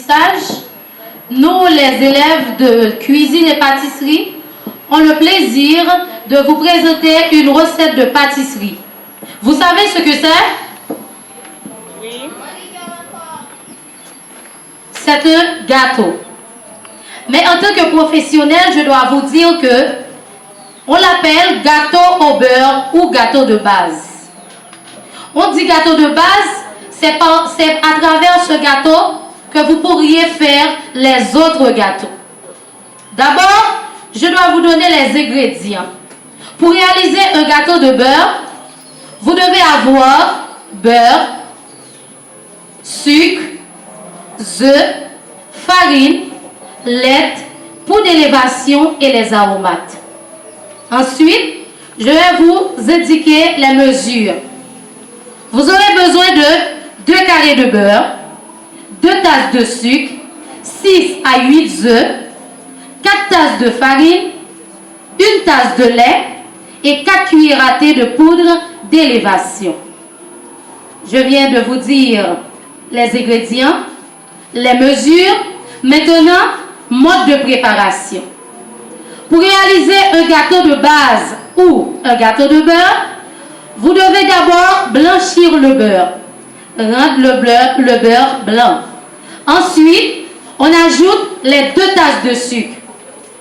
stage, nous, les élèves de cuisine et pâtisserie, ont le plaisir de vous présenter une recette de pâtisserie. Vous savez ce que c'est? Oui. C'est un gâteau. Mais en tant que professionnel, je dois vous dire que on l'appelle gâteau au beurre ou gâteau de base. On dit gâteau de base, c'est à travers ce gâteau que vous pourriez faire les autres gâteaux. D'abord, je dois vous donner les ingrédients. Pour réaliser un gâteau de beurre, vous devez avoir beurre, sucre, œufs, farine, lait, poudre d'élévation et les aromates. Ensuite, je vais vous indiquer les mesures. Vous aurez besoin de 2 carrés de beurre, 2 tasses de sucre, 6 à 8 œufs, 4 tasses de farine, 1 tasse de lait et 4 cuillères à thé de poudre d'élévation. Je viens de vous dire les ingrédients, les mesures. Maintenant, mode de préparation. Pour réaliser un gâteau de base ou un gâteau de beurre, vous devez d'abord blanchir le beurre, rendre le beurre blanc. Ensuite, on ajoute les 2 tasses de sucre.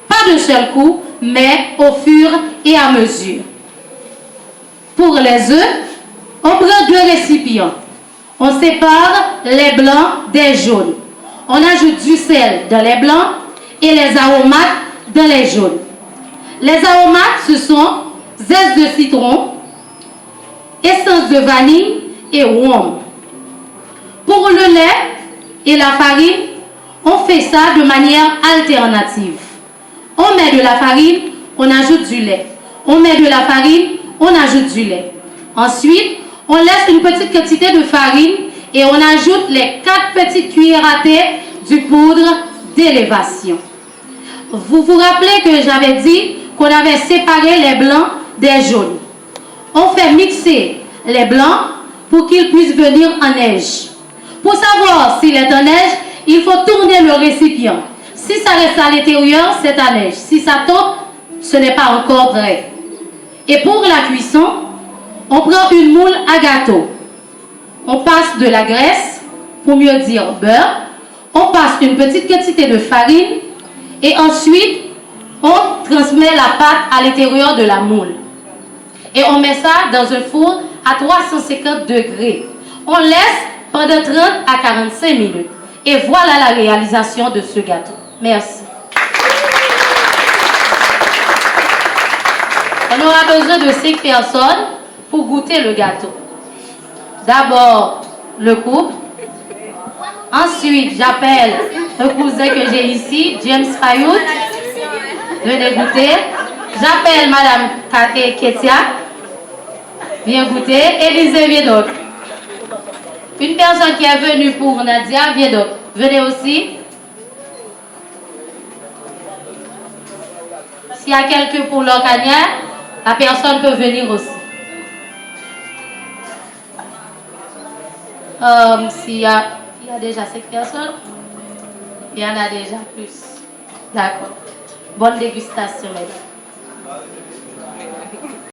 Pas de seul coup, mais au fur et à mesure. Pour les œufs, on prend 2 récipients. On sépare les blancs des jaunes. On ajoute du sel dans les blancs et les aromates dans les jaunes. Les aromates, ce sont zeste de citron, essence de vanille et rhum. Pour le lait et la farine, on fait ça de manière alternative. On met de la farine, on ajoute du lait. On met de la farine, on ajoute du lait. Ensuite, on laisse une petite quantité de farine et on ajoute les 4 petites cuillères à thé du poudre d'élévation. Vous vous rappelez que j'avais dit qu'on avait séparé les blancs des jaunes. On fait mixer les blancs pour qu'ils puissent venir en neige. Pour savoir s'il est en neige, il faut tourner le récipient. Si ça reste à l'intérieur, c'est à neige. Si ça tombe, ce n'est pas encore prêt. Et pour la cuisson, on prend une moule à gâteau. On passe de la graisse, pour mieux dire beurre. On passe une petite quantité de farine et ensuite, on transmet la pâte à l'intérieur de la moule. Et on met ça dans un four à 350 degrés. On laisse pendant 30 à 45 minutes. Et voilà la réalisation de ce gâteau. Merci. On aura besoin de 5 personnes pour goûter le gâteau. D'abord, le couple. Ensuite, j'appelle un cousin que j'ai ici, James Fayout. Venez goûter. J'appelle Madame Ketia. Viens goûter. Élisée, viens donc. Une personne qui est venue pour Nadia, viens donc. Venez aussi. S'il y a quelqu'un pour l'organière, la personne peut venir aussi. S'il y a déjà 5 personnes, il y en a déjà plus. D'accord. Bonne dégustation, mesdames.